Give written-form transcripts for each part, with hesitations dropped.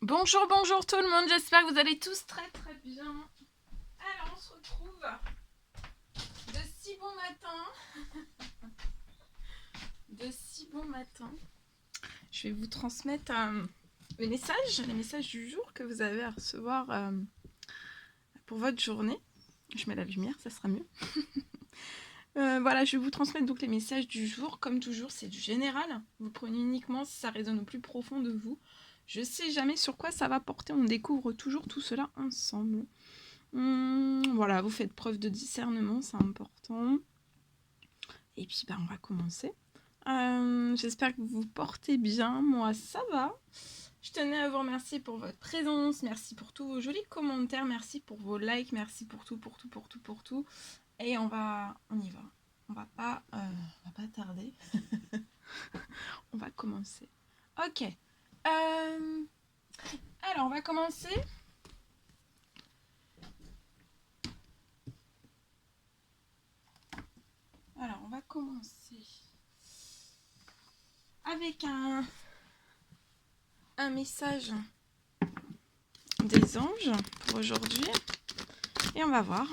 Bonjour, bonjour tout le monde, j'espère que vous allez tous très très bien. Alors on se retrouve de si bon matin, de si bon matin. Je vais vous transmettre les messages du jour que vous avez à recevoir pour votre journée. Je mets la lumière, ça sera mieux. Voilà, je vais vous transmettre donc les messages du jour. Comme toujours, c'est du général. Vous prenez uniquement si ça résonne au plus profond de vous. Je sais jamais sur quoi ça va porter, on découvre toujours tout cela ensemble. Voilà, vous faites preuve de discernement, c'est important. Et puis, on va commencer. J'espère que vous vous portez bien. Moi, ça va. Je tenais à vous remercier pour votre présence. Merci pour tous vos jolis commentaires. Merci pour vos likes. Merci pour tout, pour tout, pour tout, pour tout. Et on y va. On va pas tarder. On va commencer. Ok. Alors, on va commencer. Alors, on va commencer avec un message des anges pour aujourd'hui. Et on va voir.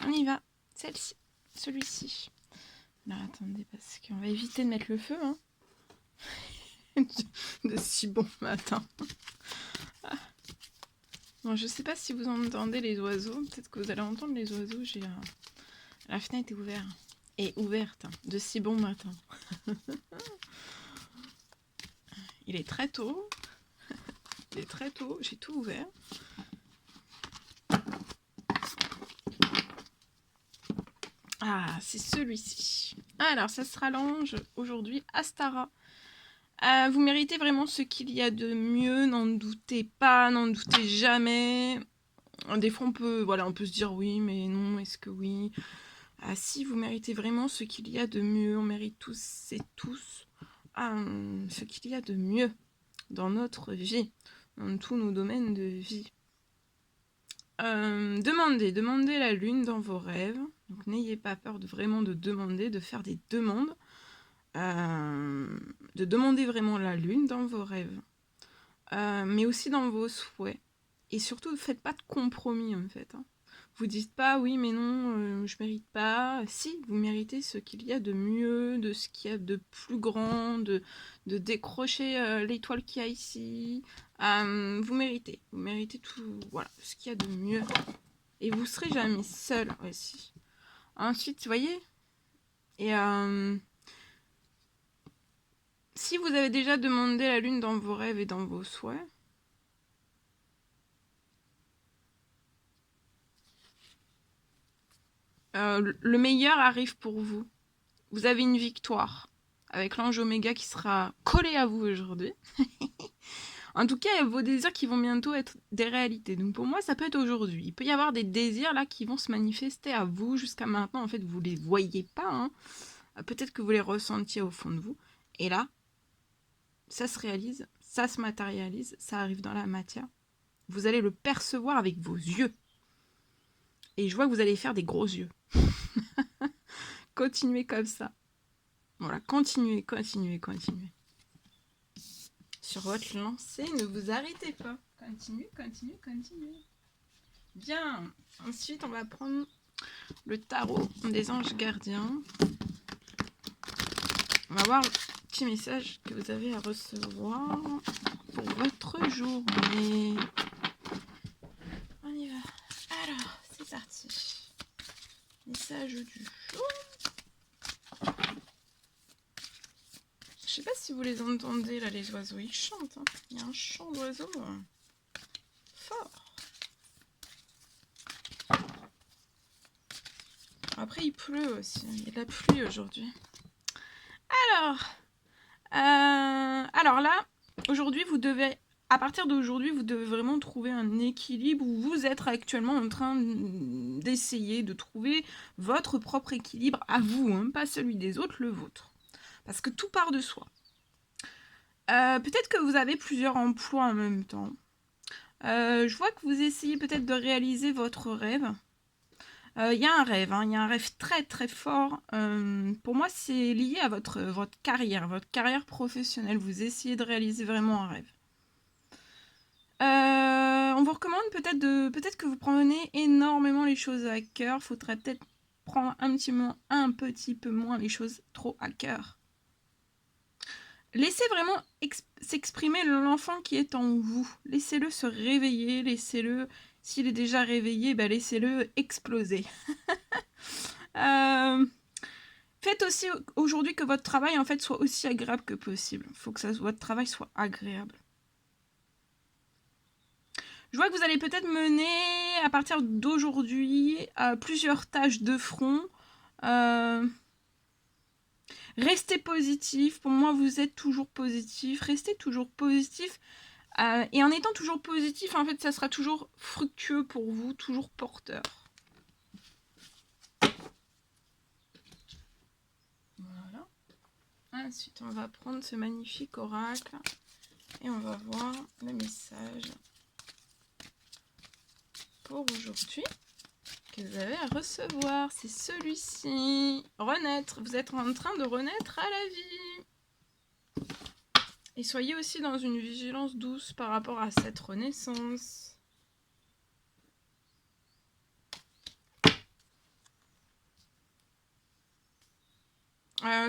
On y va. Celle-ci. Celui-ci. Alors attendez, parce qu'on va éviter de mettre le feu. Hein. de si bon matin. Bon, je sais pas si vous entendez les oiseaux. Peut-être que vous allez entendre les oiseaux. La fenêtre est ouverte. Ouverte. De si bon matin. Il est très tôt. Il est très tôt. J'ai tout ouvert. Ah, c'est celui-ci. Alors, ça sera l'ange aujourd'hui, Astara. Vous méritez vraiment ce qu'il y a de mieux, n'en doutez pas, n'en doutez jamais. Des fois, on peut se dire oui, mais non, est-ce que oui? Si, vous méritez vraiment ce qu'il y a de mieux. On mérite tous et tous ce qu'il y a de mieux dans notre vie, dans tous nos domaines de vie. Demandez la lune dans vos rêves. Donc n'ayez pas peur de demander, de faire des demandes. De demander vraiment la lune dans vos rêves. Mais aussi dans vos souhaits. Et surtout, ne faites pas de compromis en fait. Hein. Vous dites pas oui mais non, je mérite pas. Si, vous méritez ce qu'il y a de mieux, de ce qu'il y a de plus grand, de décrocher l'étoile qu'il y a ici. Vous méritez tout, voilà, ce qu'il y a de mieux. Et vous serez jamais seul aussi. Ensuite, vous voyez, et si vous avez déjà demandé la lune dans vos rêves et dans vos souhaits, le meilleur arrive pour vous. Vous avez une victoire avec l'ange Oméga qui sera collé à vous aujourd'hui. En tout cas, il y a vos désirs qui vont bientôt être des réalités. Donc pour moi, ça peut être aujourd'hui. Il peut y avoir des désirs là qui vont se manifester à vous. Jusqu'à maintenant, en fait, vous les voyez pas. Hein. Peut-être que vous les ressentiez au fond de vous. Et là, ça se réalise, ça se matérialise, ça arrive dans la matière. Vous allez le percevoir avec vos yeux. Et je vois que vous allez faire des gros yeux. Continuez comme ça. Voilà, continuez. Sur votre lancée, ne vous arrêtez pas. Continuez. Bien. Ensuite, on va prendre le tarot des anges gardiens. On va voir le petit message que vous avez à recevoir pour votre journée. On y va. Alors, c'est parti. Message du jour. Je sais pas si vous les entendez là, les oiseaux, ils chantent. Hein. Il y a un chant d'oiseaux fort. Après, il pleut aussi. Il y a de la pluie aujourd'hui. Alors là, aujourd'hui, à partir d'aujourd'hui, vous devez vraiment trouver un équilibre où vous êtes actuellement en train d'essayer de trouver votre propre équilibre à vous, hein, pas celui des autres, le vôtre. Parce que tout part de soi. Peut-être que vous avez plusieurs emplois en même temps. Je vois que vous essayez peut-être de réaliser votre rêve. Il y a un rêve, hein, il y a un rêve très très fort. Pour moi, c'est lié à votre carrière professionnelle. Vous essayez de réaliser vraiment un rêve. On vous recommande peut-être que vous prenez énormément les choses à cœur. Faudrait peut-être prendre un petit peu moins les choses trop à cœur. Laissez vraiment s'exprimer l'enfant qui est en vous. Laissez-le se réveiller, laissez-le, s'il est déjà réveillé, bah laissez-le exploser. Faites aussi aujourd'hui que votre travail en fait soit aussi agréable que possible. Il faut que votre travail soit agréable. Je vois que vous allez peut-être mener à partir d'aujourd'hui plusieurs tâches de front. Restez positif. Pour moi, vous êtes toujours positif. Restez toujours positif. Et en étant toujours positif, en fait, ça sera toujours fructueux pour vous, toujours porteur. Voilà. Ensuite, on va prendre ce magnifique oracle et on va voir le message pour aujourd'hui que vous avez à recevoir. C'est celui-ci. Renaître. Vous êtes en train de renaître à la vie. Et soyez aussi dans une vigilance douce par rapport à cette renaissance.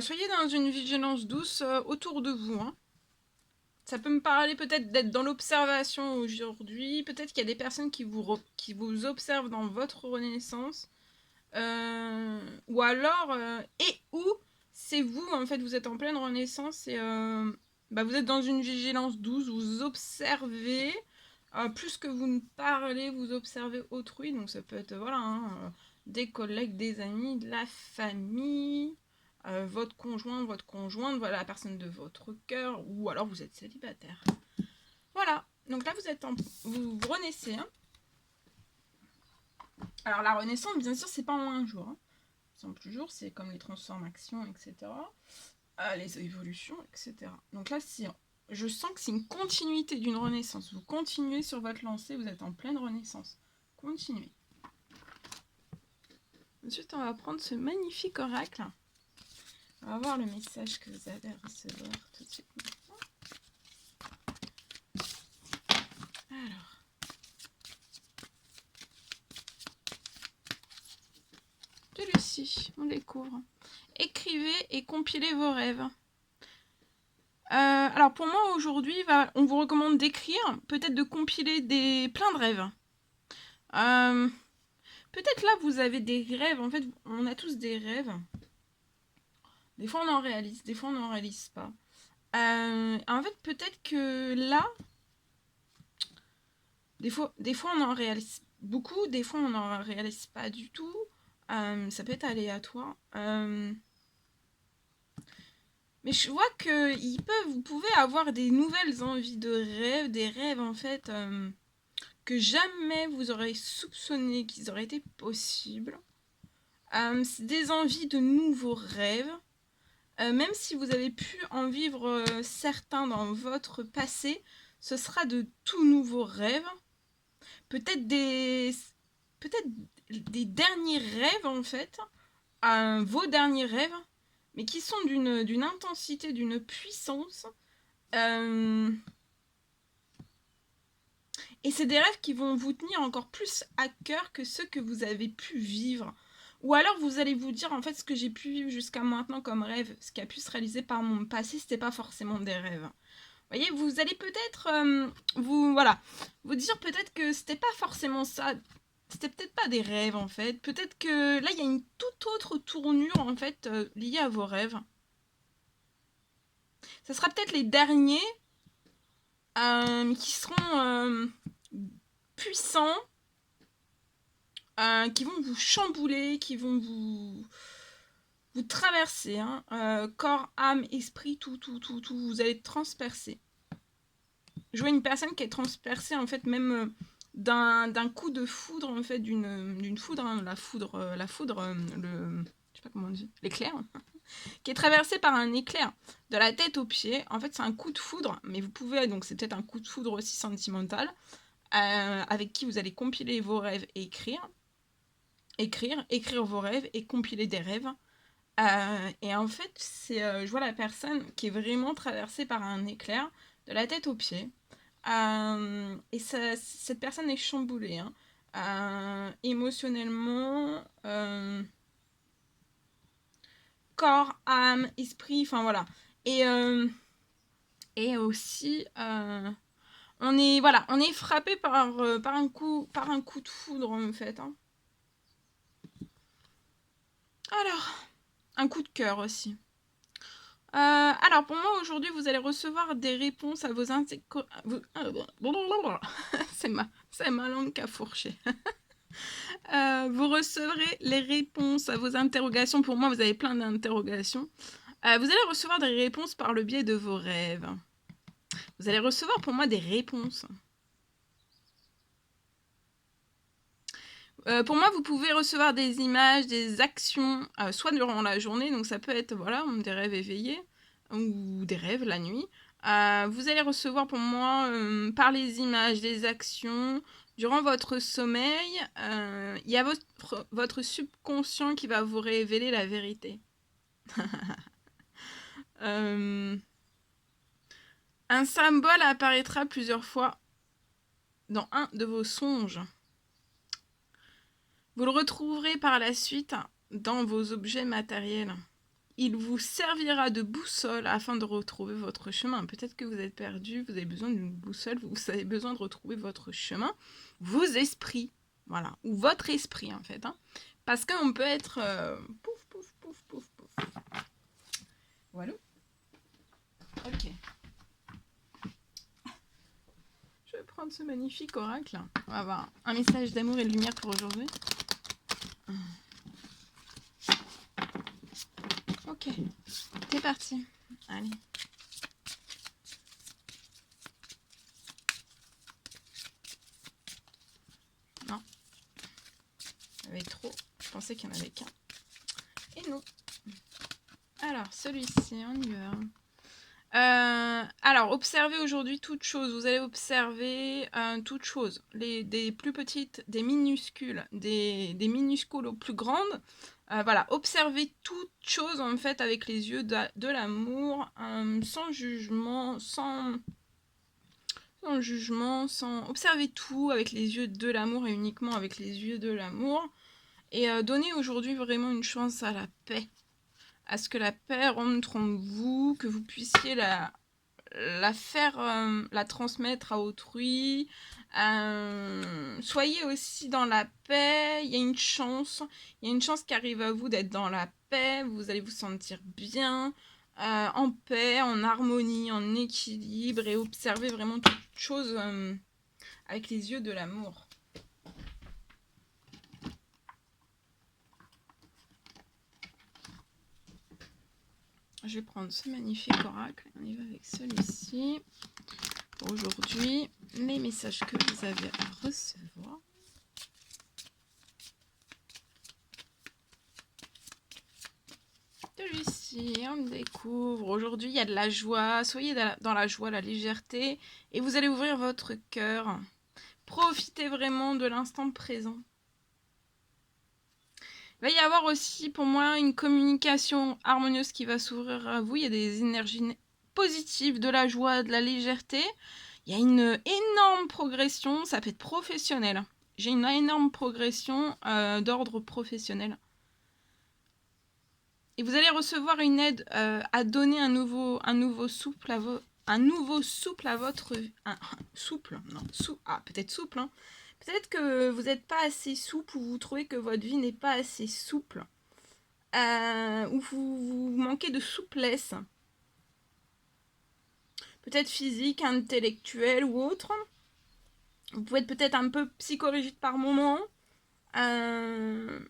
Soyez dans une vigilance douce autour de vous. Hein. Ça peut me parler peut-être d'être dans l'observation aujourd'hui. Peut-être qu'il y a des personnes qui vous observent dans votre renaissance. Ou alors, ou c'est vous, en fait, vous êtes en pleine renaissance et vous êtes dans une vigilance douce, vous observez. Plus que vous ne parlez, vous observez autrui. Donc ça peut être voilà, hein, des collègues, des amis, de la famille. Votre conjoint, votre conjointe, voilà la personne de votre cœur, ou alors vous êtes célibataire. Voilà, donc là vous renaissez. Hein. Alors la renaissance, bien sûr, c'est pas en un jour. Hein. C'est en plus jours, c'est comme les transformations, etc. Les évolutions, etc. Donc là, je sens que c'est une continuité d'une renaissance. Vous continuez sur votre lancée, vous êtes en pleine renaissance. Continuez. Ensuite, on va prendre ce magnifique oracle. On va voir le message que vous allez recevoir tout de suite maintenant. Alors. Celui-ci, on découvre. Écrivez et compilez vos rêves. Alors pour moi aujourd'hui, on vous recommande d'écrire, peut-être de compiler plein de rêves. Peut-être là vous avez des rêves, en fait on a tous des rêves. Des fois on en réalise, des fois on n'en réalise pas. En fait peut-être que là, des fois on en réalise beaucoup, des fois on n'en réalise pas du tout. Ça peut être aléatoire. Mais je vois que vous pouvez avoir des nouvelles envies de rêves, des rêves en fait que jamais vous aurez soupçonné qu'ils auraient été possibles. C'est des envies de nouveaux rêves. Même si vous avez pu en vivre certains dans votre passé, ce sera de tout nouveaux rêves. Peut-être des derniers rêves en fait, vos derniers rêves, mais qui sont d'une intensité, d'une puissance. Et c'est des rêves qui vont vous tenir encore plus à cœur que ceux que vous avez pu vivre. Ou alors vous allez vous dire, en fait, ce que j'ai pu vivre jusqu'à maintenant comme rêve, ce qui a pu se réaliser par mon passé, c'était pas forcément des rêves. Vous voyez, vous allez peut-être vous dire peut-être que c'était pas forcément ça. C'était peut-être pas des rêves en fait. Peut-être que là il y a une toute autre tournure en fait liée à vos rêves. Ça sera peut-être les derniers qui seront puissants, qui vont vous chambouler, qui vont vous traverser, hein, corps, âme, esprit, tout, vous allez transpercer. Je vois une personne qui est transpercée en fait même d'un coup de foudre en fait, d'une foudre, hein, la foudre, je sais pas comment on dit, l'éclair, qui est traversée par un éclair de la tête aux pieds. En fait c'est un coup de foudre, mais vous pouvez, donc c'est peut-être un coup de foudre aussi sentimental, avec qui vous allez compiler vos rêves et écrire. écrire vos rêves et compiler des rêves. Et en fait, je vois la personne qui est vraiment traversée par un éclair de la tête aux pieds. Et cette personne est chamboulée, hein. Émotionnellement, corps, âme, esprit, enfin voilà. Et aussi, on est frappé par un coup de foudre en fait, hein. Alors, un coup de cœur aussi. Alors, pour moi, aujourd'hui, vous allez recevoir des réponses à vos c'est ma langue qui a fourché. Vous recevrez les réponses à vos interrogations. Pour moi, vous avez plein d'interrogations. Vous allez recevoir des réponses par le biais de vos rêves. Vous allez recevoir pour moi des réponses. Pour moi, vous pouvez recevoir des images, des actions, soit durant la journée, donc ça peut être voilà, des rêves éveillés, ou des rêves la nuit. Vous allez recevoir pour moi, par les images, des actions, durant votre sommeil, il y a votre subconscient qui va vous révéler la vérité. Un symbole apparaîtra plusieurs fois dans un de vos songes. Vous le retrouverez par la suite dans vos objets matériels. Il vous servira de boussole afin de retrouver votre chemin. Peut-être que vous êtes perdu, vous avez besoin d'une boussole, vous avez besoin de retrouver votre chemin, vos esprits, voilà, ou votre esprit en fait, hein. Parce qu'on peut être pouf, pouf, pouf, pouf, pouf. Voilà. Ok. Je vais prendre ce magnifique oracle. On va avoir un message d'amour et de lumière pour aujourd'hui. Ok, c'est parti. Allez. Non. Il y avait trop. Je pensais qu'il n'y en avait qu'un. Et non. Alors, celui-ci, on y va. Alors, observez aujourd'hui toute chose. Vous allez observer toute chose. Des plus petites, des minuscules, des minuscules aux plus grandes. Voilà, observez toute chose en fait avec les yeux de l'amour, sans jugement, sans jugement, observez tout avec les yeux de l'amour et uniquement avec les yeux de l'amour. Et donnez aujourd'hui vraiment une chance à la paix. À ce que la paix rentre en vous, que vous puissiez la faire, la transmettre à autrui. Soyez aussi dans la paix. Il y a une chance qui arrive à vous d'être dans la paix. Vous allez vous sentir bien, en paix, en harmonie, en équilibre, et observer vraiment toute chose avec les yeux de l'amour. Je vais prendre ce magnifique oracle. On y va avec celui-ci. Pour aujourd'hui, les messages que vous avez à recevoir. Celui-ci, on découvre. Aujourd'hui, il y a de la joie. Soyez dans la joie, la légèreté. Et vous allez ouvrir votre cœur. Profitez vraiment de l'instant présent. Il va y avoir aussi pour moi une communication harmonieuse qui va s'ouvrir à vous. Il y a des énergies positives, de la joie, de la légèreté. Il y a une énorme progression, ça peut être professionnel. J'ai une énorme progression d'ordre professionnel. Et vous allez recevoir une aide à donner un nouveau souple à votre... peut-être souple, hein. Peut-être que vous n'êtes pas assez souple, ou vous trouvez que votre vie n'est pas assez souple. Ou vous manquez de souplesse. Peut-être physique, intellectuelle ou autre. Vous pouvez être peut-être un peu psychologique par moment. Parce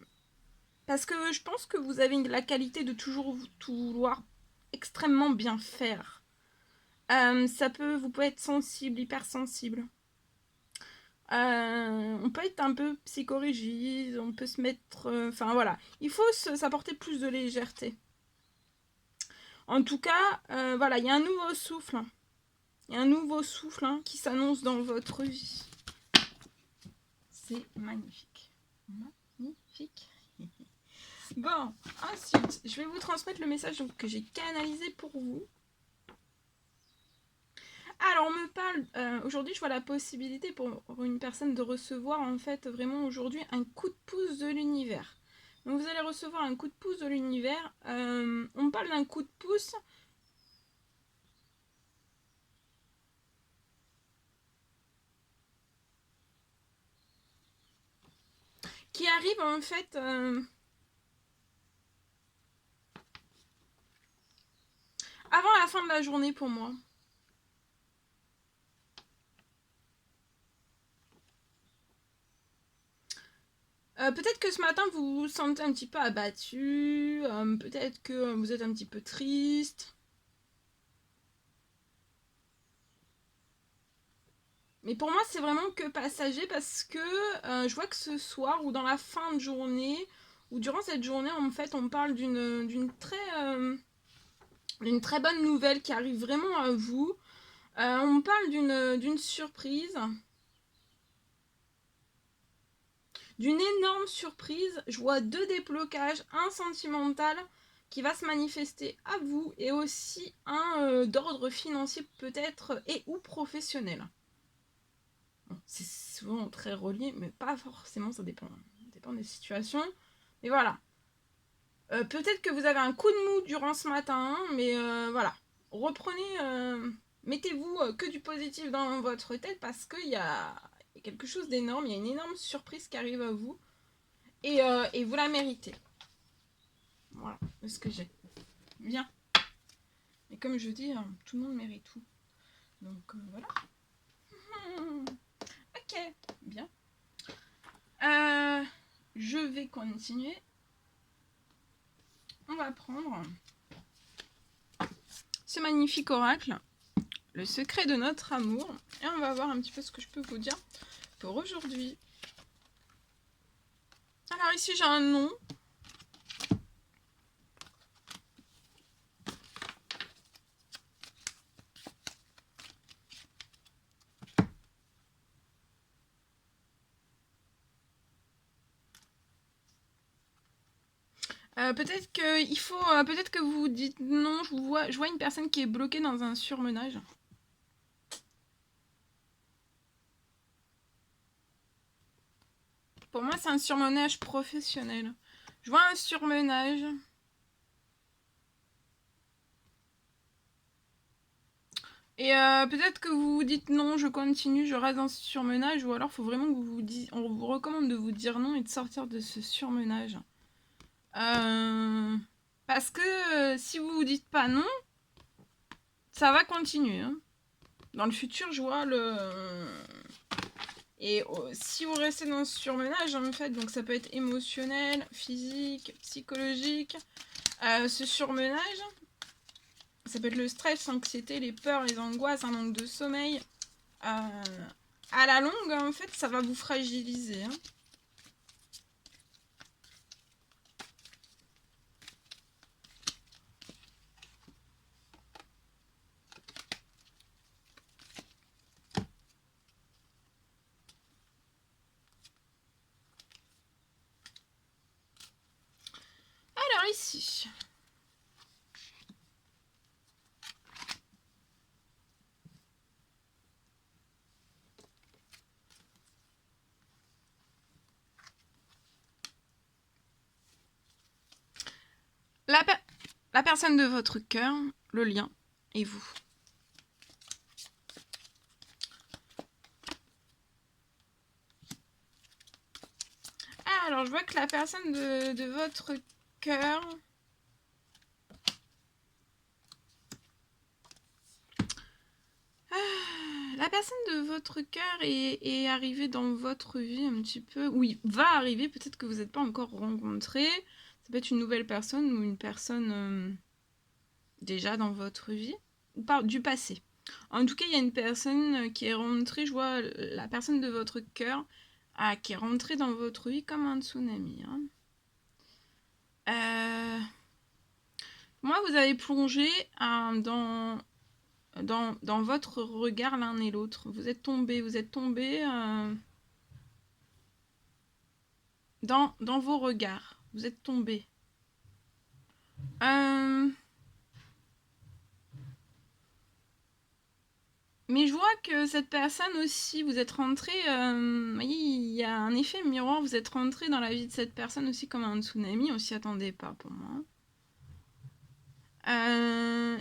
que je pense que vous avez la qualité de toujours tout vouloir extrêmement bien faire. Vous pouvez être sensible, hypersensible. On peut être un peu psychorigide, on peut se mettre... Enfin voilà, il faut s'apporter plus de légèreté. En tout cas, voilà, il y a un nouveau souffle. Il y a un nouveau souffle qui s'annonce dans votre vie. C'est magnifique. Magnifique. Bon, ensuite, je vais vous transmettre le message donc, que j'ai canalisé pour vous. Alors, on me parle, aujourd'hui, je vois la possibilité pour une personne de recevoir, en fait, vraiment aujourd'hui, un coup de pouce de l'univers. Donc, vous allez recevoir un coup de pouce de l'univers. On me parle d'un coup de pouce qui arrive, en fait, avant la fin de la journée pour moi. Peut-être que ce matin vous vous sentez un petit peu abattu, peut-être que vous êtes un petit peu triste. Mais pour moi c'est vraiment que passager parce que je vois que ce soir ou dans la fin de journée ou durant cette journée en fait on parle d'une très bonne nouvelle qui arrive vraiment à vous. On parle d'une surprise. D'une énorme surprise, je vois 2 déblocages, un sentimental qui va se manifester à vous et aussi un d'ordre financier peut-être et ou professionnel. Bon, c'est souvent très relié, mais pas forcément, ça dépend des situations. Mais voilà. Peut-être que vous avez un coup de mou durant ce matin, mais voilà. Reprenez, mettez-vous que du positif dans votre tête parce qu'il y a quelque chose d'énorme, il y a une énorme surprise qui arrive à vous. Et vous la méritez. Voilà, c'est ce que j'ai. Bien. Et comme je dis, tout le monde mérite tout. Donc voilà. Ok, bien. Je vais continuer. On va prendre ce magnifique oracle, le secret de notre amour. Et on va voir un petit peu ce que je peux vous dire pour aujourd'hui. Alors ici j'ai un nom. Peut-être que il faut, peut-être que vous dites non. Je vois une personne qui est bloquée dans un surmenage. Pour moi, c'est un surmenage professionnel. Je vois un surmenage. Et peut-être que vous vous dites non, je continue, je reste dans ce surmenage, ou alors il faut vraiment que on vous recommande de vous dire non et de sortir de ce surmenage. Parce que si vous vous dites pas non, ça va continuer. Hein. Dans le futur, je vois le... Et si vous restez dans ce surmenage, en fait, donc ça peut être émotionnel, physique, psychologique. Ce surmenage, ça peut être le stress, l'anxiété, les peurs, les angoisses, un manque de sommeil. À la longue, en fait, ça va vous fragiliser. Hein. Alors ici, la personne de votre cœur, le lien, et vous. Alors, je vois que la personne de votre cœur... La personne de votre cœur est arrivée dans votre vie un petit peu... Oui, va arriver, peut-être que vous n'êtes pas encore rencontré. Ça peut être une nouvelle personne ou une personne déjà dans votre vie, ou du passé. En tout cas, il y a une personne qui est rentrée, je vois la personne de votre cœur qui est rentrée dans votre vie comme un tsunami. Hein. Moi, vous avez plongé dans votre regard l'un et l'autre. Vous êtes tombés. dans vos regards. Vous êtes tombé. Mais je vois que cette personne aussi, vous êtes rentré, vous voyez, il y a un effet miroir, vous êtes rentré dans la vie de cette personne aussi comme un tsunami, on s'y attendait pas pour moi.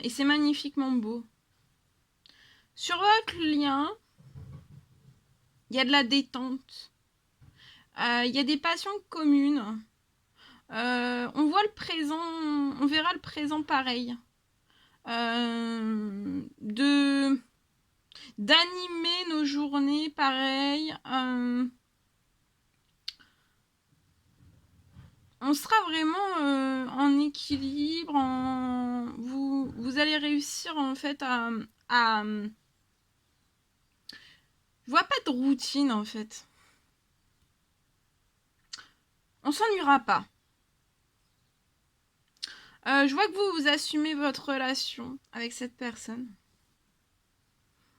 Et c'est magnifiquement beau. Sur votre lien, il y a de la détente. Il y a des passions communes. On voit le présent, on verra le présent pareil. D'animer nos journées pareil. On sera vraiment en équilibre. Vous allez réussir en fait à... Je vois pas de routine en fait. On s'ennuiera pas. Je vois que vous assumez votre relation avec cette personne.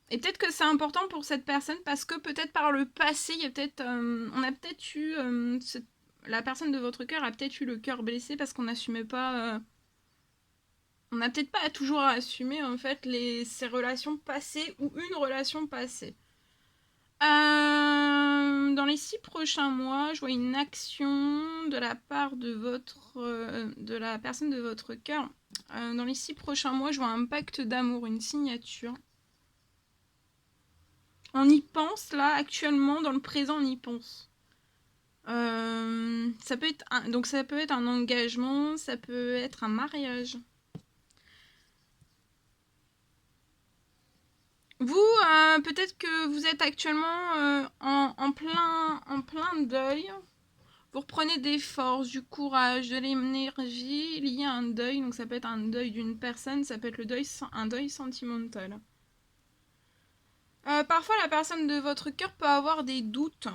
Et peut-être que c'est important pour cette personne parce que peut-être par le passé, il y a peut-être, on a peut-être eu, la personne de votre cœur a peut-être eu le cœur blessé parce qu'on n'assumait pas, on n'a peut-être pas toujours assumé en fait ses relations passées ou une relation passée. Dans les 6 prochains mois, je vois une action de la part de de la personne de votre cœur. Dans les 6 prochains mois, je vois un pacte d'amour, une signature. On y pense là, actuellement, dans le présent, on y pense. Ça peut être donc ça peut être un engagement, ça peut être un mariage. Vous, peut-être que vous êtes actuellement en plein deuil. Vous reprenez des forces, du courage, de l'énergie liée à un deuil. Donc ça peut être un deuil d'une personne, ça peut être un deuil sentimental. Parfois, la personne de votre cœur peut avoir des doutes.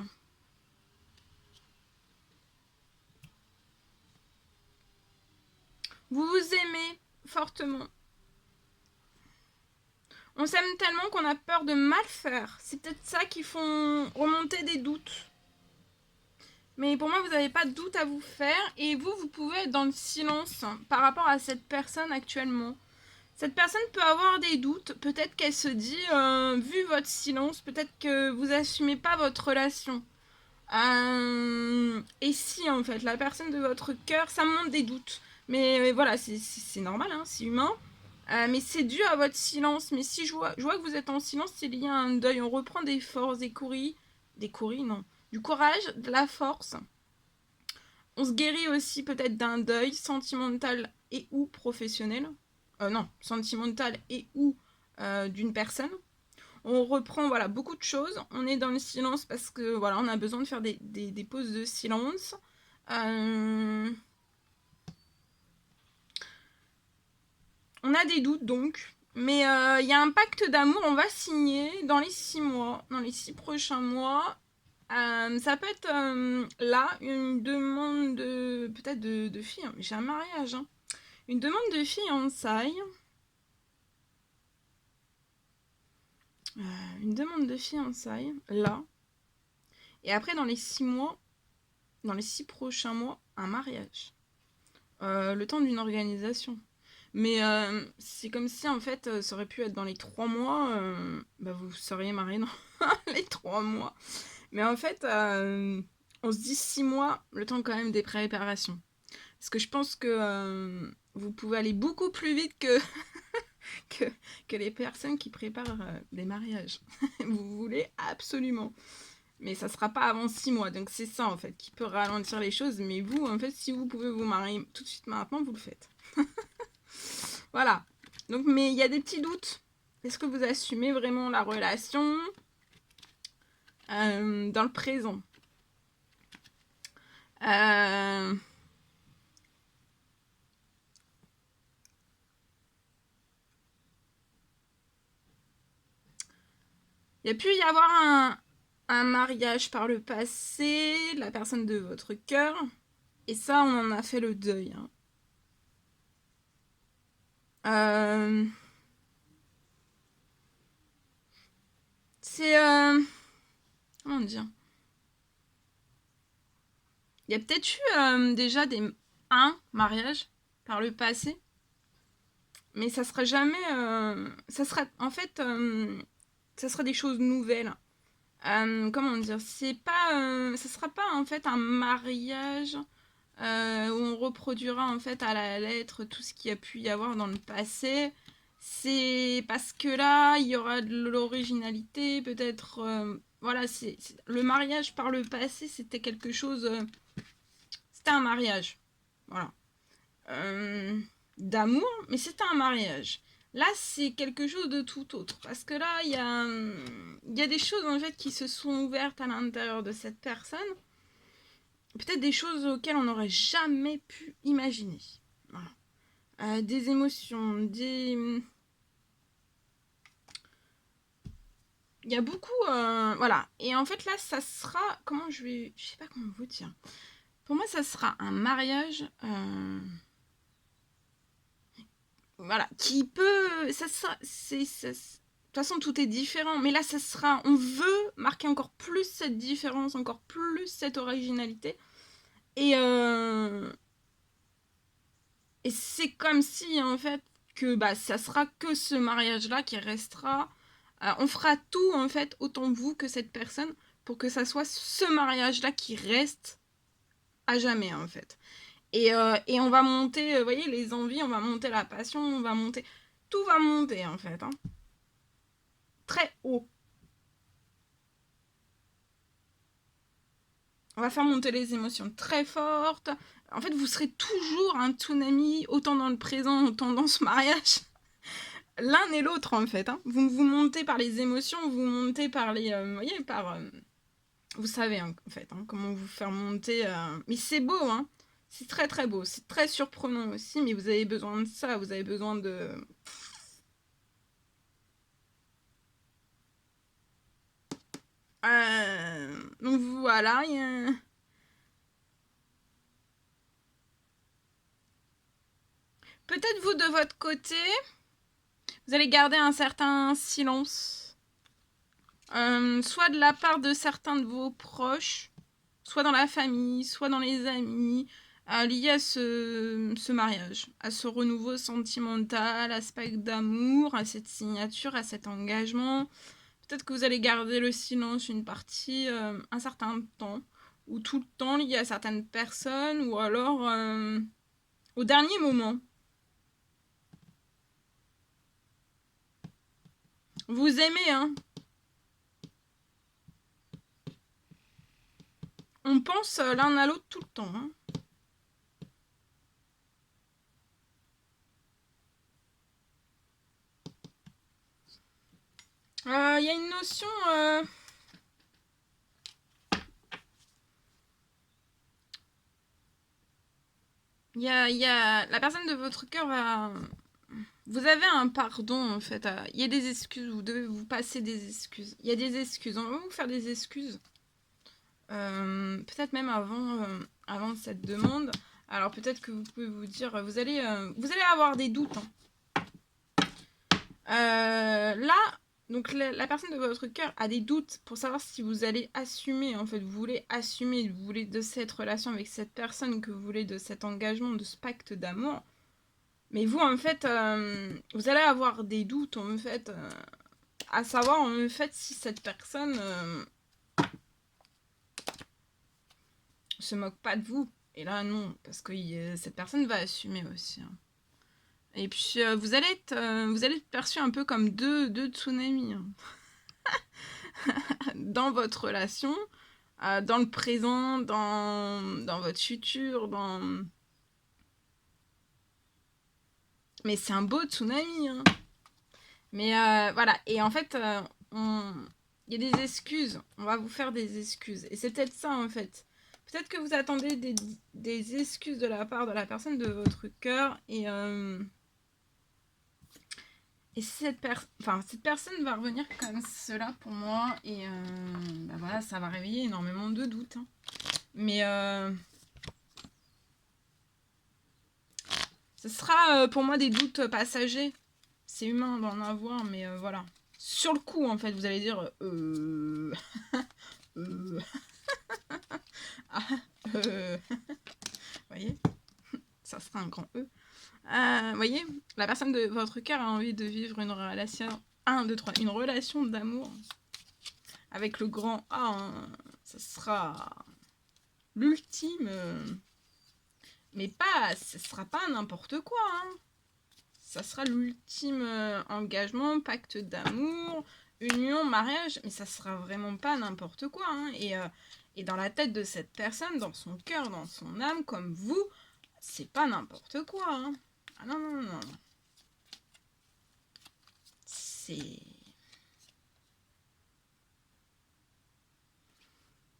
Vous vous aimez fortement. On s'aime tellement qu'on a peur de mal faire. C'est peut-être ça qui font remonter des doutes. Mais pour moi, vous n'avez pas de doute à vous faire. Et vous pouvez être dans le silence par rapport à cette personne actuellement. Cette personne peut avoir des doutes. Peut-être qu'elle se dit, vu votre silence, peut-être que vous assumez pas votre relation. Et si, en fait, la personne de votre cœur, ça montre des doutes. Mais voilà, c'est normal, hein, c'est humain. Mais c'est dû à votre silence. Mais si je vois que vous êtes en silence, c'est lié à un deuil. On reprend des forces, non. Du courage, de la force. On se guérit aussi peut-être d'un deuil sentimental et ou professionnel. Non, sentimental et ou d'une personne. On reprend voilà beaucoup de choses. On est dans le silence parce que voilà, on a besoin de faire des pauses de silence. On a des doutes donc. Mais il y a un pacte d'amour, on va signer dans les 6 mois, dans les 6 prochains mois. Ça peut être là une demande de peut-être de fille. J'ai un mariage. Hein. Une demande de fiançailles. Une demande de fiançailles, là. Et après, dans les 6 mois, dans les 6 prochains mois, un mariage. Le temps d'une organisation. Mais c'est comme si, en fait, ça aurait pu être dans les 3 mois, bah, vous seriez mariés dans les 3 mois. Mais en fait, on se dit 6 mois, le temps quand même des préparations. Parce que je pense que vous pouvez aller beaucoup plus vite que les personnes qui préparent des mariages. Vous voulez absolument. Mais ça sera pas avant 6 mois. Donc c'est ça en fait qui peut ralentir les choses. Mais vous, en fait, si vous pouvez vous marier tout de suite maintenant, vous le faites. Voilà. Donc, mais il y a des petits doutes. Est-ce que vous assumez vraiment la relation dans le présent Il y a pu y avoir un mariage par le passé, la personne de votre cœur. Et ça, on en a fait le deuil. Hein. C'est... comment dire Il y a peut-être eu déjà un mariage par le passé, mais ça sera jamais... ça sera en fait... ça sera des choses nouvelles. Comment dire, c'est pas... ça sera pas en fait un mariage où on reproduira en fait à la lettre tout ce qu'il y a pu y avoir dans le passé. C'est parce que là, il y aura de l'originalité, peut-être... voilà, le mariage par le passé, c'était quelque chose... c'était un mariage. Voilà. D'amour, mais c'était un mariage. Là, c'est quelque chose de tout autre. Parce que là, il y a des choses en fait qui se sont ouvertes à l'intérieur de cette personne. Peut-être des choses auxquelles on n'aurait jamais pu imaginer. Voilà. Des émotions, des... Il y a beaucoup... voilà. Et en fait, là, ça sera... Comment je vais... Je sais pas comment vous dire. Pour moi, ça sera un mariage... voilà. Qui peut... Ça sera... De toute façon, tout est différent. Mais là, ça sera... On veut marquer encore plus cette différence, encore plus cette originalité. Et c'est comme si, en fait, que bah, ça sera que ce mariage-là qui restera. On fera tout, en fait, autant vous que cette personne, pour que ça soit ce mariage-là qui reste à jamais, en fait. Et on va monter, vous voyez, les envies, on va monter la passion, on va monter... Tout va monter, en fait. Hein. Très haut. On va faire monter les émotions très fortes. En fait, vous serez toujours un tsunami, autant dans le présent, autant dans ce mariage. L'un et l'autre, en fait. Hein. Vous montez par les émotions, vous montez par les... vous voyez, par... vous savez, hein, en fait, hein, comment vous faire monter... Mais c'est beau, hein. C'est très, très beau. C'est très surprenant aussi, mais vous avez besoin de ça. Vous avez besoin de... donc voilà, peut-être vous, de votre côté, vous allez garder un certain silence. Soit de la part de certains de vos proches, soit dans la famille, soit dans les amis, liés à ce mariage, à ce renouveau sentimental, à ce pacte d'amour, à cette signature, à cet engagement. Peut-être que vous allez garder le silence une partie, un certain temps, ou tout le temps lié à certaines personnes, ou alors au dernier moment. Vous aimez, hein. On pense l'un à l'autre tout le temps, hein. Il y a une notion... Il y a... La personne de votre cœur va... Vous avez un pardon, en fait. Il y a des excuses. Vous devez vous passer des excuses. Il y a des excuses. On va vous faire des excuses. Peut-être même avant cette demande. Alors peut-être que vous pouvez vous dire... Vous allez avoir des doutes. Hein. Là... Donc la personne de votre cœur a des doutes pour savoir si vous allez assumer, en fait, vous voulez assumer, vous voulez de cette relation avec cette personne, que vous voulez de cet engagement, de ce pacte d'amour. Mais vous, en fait, vous allez avoir des doutes, en fait, à savoir, en fait, si cette personne se moque pas de vous. Et là, non, parce que cette personne va assumer aussi. Hein. Et puis, vous allez être perçu un peu comme deux tsunamis. Hein. Dans votre relation, dans le présent, dans votre futur, dans... Mais c'est un beau tsunami, hein. Mais voilà, et en fait, il y a des excuses. On va vous faire des excuses. Et c'est peut-être ça, en fait. Peut-être que vous attendez des excuses de la part de la personne de votre cœur. Et cette personne va revenir comme cela pour moi. Et bah voilà, ça va réveiller énormément de doutes. Hein. Mais ce sera pour moi des doutes passagers. C'est humain d'en avoir, mais voilà. Sur le coup, en fait, vous allez dire... voyez, ça sera un grand E. Voyez, la personne de votre cœur a envie de vivre une relation, une relation d'amour avec le grand A. Hein. Ça sera l'ultime, mais pas, ce sera pas n'importe quoi. Hein. Ça sera l'ultime engagement, pacte d'amour, union, mariage, mais ça sera vraiment pas n'importe quoi. Hein. Et dans la tête de cette personne, dans son cœur, dans son âme, comme vous, c'est pas n'importe quoi. Hein. Ah non, non, non. C'est...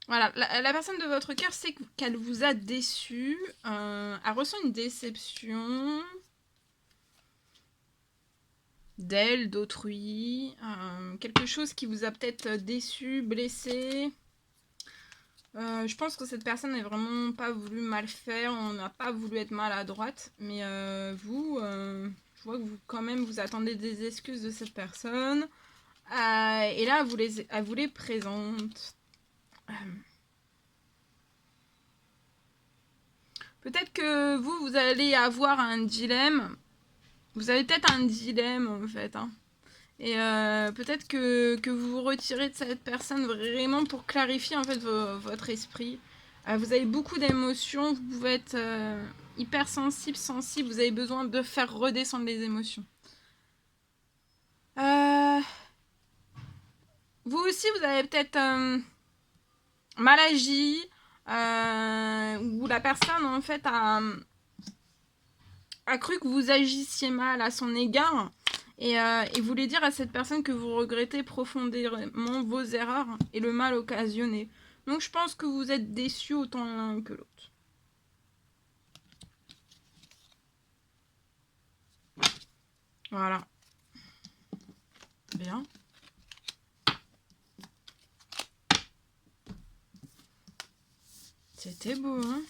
Voilà, la personne de votre cœur sait qu'elle vous a déçu, elle ressent une déception d'elle, d'autrui, quelque chose qui vous a peut-être déçu, blessé. Je pense que cette personne n'a vraiment pas voulu mal faire, on n'a pas voulu être maladroite, mais vous, je vois que vous quand même vous attendez des excuses de cette personne, et là elle vous les présente. Peut-être que vous allez avoir un dilemme, vous avez peut-être un dilemme en fait, hein. Et peut-être que vous vous retirez de cette personne vraiment pour clarifier en fait votre esprit. Vous avez beaucoup d'émotions, vous pouvez être hypersensible, sensible, vous avez besoin de faire redescendre les émotions. Vous aussi, vous avez peut-être mal agi, ou la personne en fait a cru que vous agissiez mal à son égard. Et voulait dire à cette personne que vous regrettez profondément vos erreurs et le mal occasionné. Donc je pense que vous êtes déçus autant l'un que l'autre. Voilà. Bien. C'était beau, hein?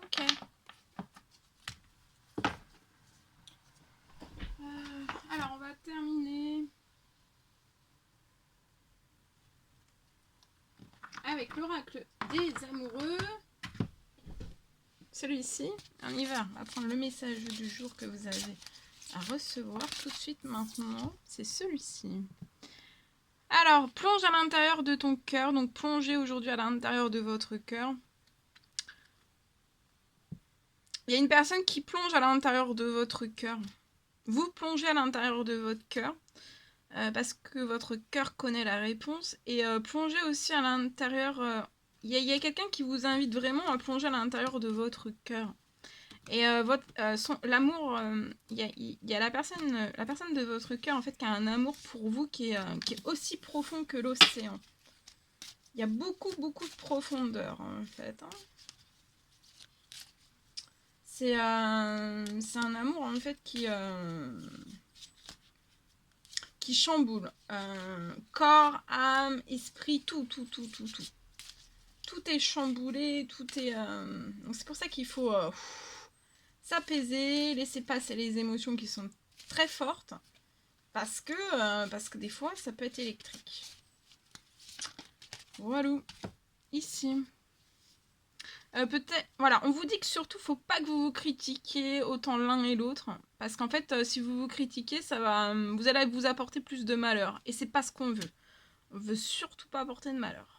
Ok. Alors on va terminer avec l'oracle des amoureux. Celui-ci, on y va. On va prendre le message du jour que vous avez à recevoir tout de suite maintenant. C'est celui-ci. Alors, plonge à l'intérieur de ton cœur. Donc, plongez aujourd'hui à l'intérieur de votre cœur. Il y a une personne qui plonge à l'intérieur de votre cœur. Vous plongez à l'intérieur de votre cœur. Parce que votre cœur connaît la réponse. Et plongez aussi à l'intérieur... Il y a quelqu'un qui vous invite vraiment à plonger à l'intérieur de votre cœur. Et l'amour, il y a la personne de votre cœur en fait qui a un amour pour vous qui est aussi profond que l'océan. Il y a beaucoup de profondeur en fait. Hein. C'est un amour en fait qui chamboule. Corps, âme, esprit, tout. Tout est chamboulé, tout est... Donc c'est pour ça qu'il faut s'apaiser, laisser passer les émotions qui sont très fortes, parce que des fois, ça peut être électrique. Voilà, ici. Peut-être, voilà, on vous dit que surtout, faut pas que vous vous critiquiez autant l'un et l'autre, parce qu'en fait, si vous vous critiquez, vous allez vous apporter plus de malheur, et c'est pas ce qu'on veut. On veut surtout pas apporter de malheur.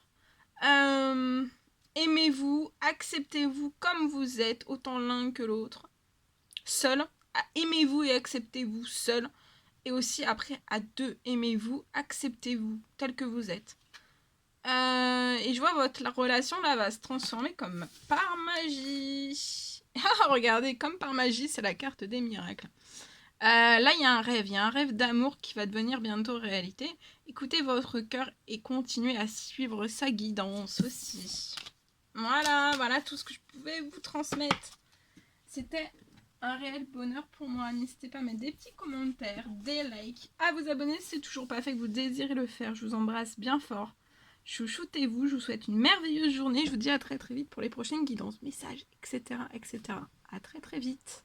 Aimez-vous, acceptez-vous comme vous êtes, autant l'un que l'autre. Seul, aimez-vous et acceptez-vous seul. Et aussi après, à deux, aimez-vous, acceptez-vous tel que vous êtes. Et je vois votre relation là va se transformer comme par magie. Ah, regardez, comme par magie, c'est la carte des miracles. Là, il y a un rêve d'amour qui va devenir bientôt réalité. Écoutez votre cœur et continuez à suivre sa guidance aussi. Voilà tout ce que je pouvais vous transmettre. C'était un réel bonheur pour moi. N'hésitez pas à mettre des petits commentaires, des likes, à vous abonner si c'est toujours pas fait que vous désirez le faire. Je vous embrasse bien fort. Chouchoutez-vous, je vous souhaite une merveilleuse journée. Je vous dis à très vite pour les prochaines guidances, messages, etc. À très vite.